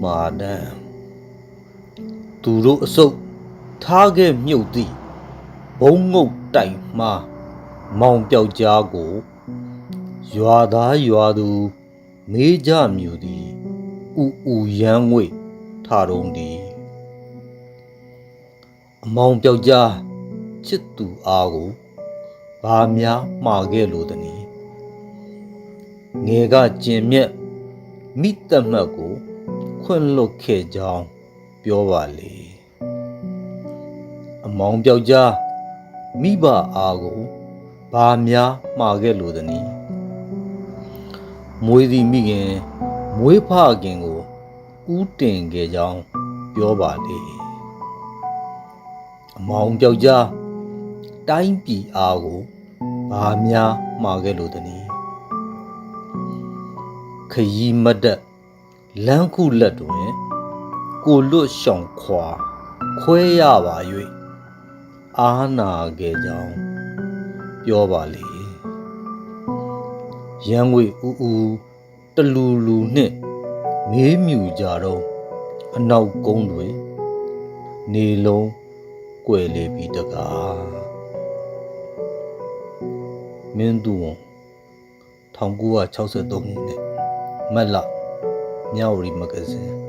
မာတန်သူတို့အစုပ်ထားခဲ့မြုပ်သည့်ဘုံငုတ်တိုင်မှာမောင်ပြောက်ကြားကိုရွာသားရွာသူမေးကြမြူသည်ဥရမ်းငွေထတုံးသည်အမောင်ပြောက်ကြားချစ်သူအားကိုဘာများမှားခဲ့လို့သနည်းငယ်ကကျင်မြက်မိတ္တမတ်ကိုခွင့်လွတ်ခဲ့ကြောင်းပြောပါလေအမောင်ပြောက်ကြားမိဘအားကိုဘာများမှားခဲ့လို့သနည်းမွေးသည်မိခင်မွေးဖခင်ကိုဥတင်ခဲ့ကြောင်းပြောပါလေအမောင်ပြောက်ကြားတိုင်းပြည်အားကိုဘာများမှားခဲ့လို့သနည်းခရီးမတ်တက်လမ်းခုလက်တွင်ကိုလွတ်ရှောင်ခွာခွဲရပါ၍အားနာခဲ့ကြောင်းပြောပါလေရန်ငွေတလူလူနှင့်မေးမြူကြတော့အနောက်ကုန်းတွင်နေလုံးကွယ်လေပြီတကားမင်းသူဝန်1963ခုနှစ်မတ်လမြဝတီမဂ္ဂဇင်း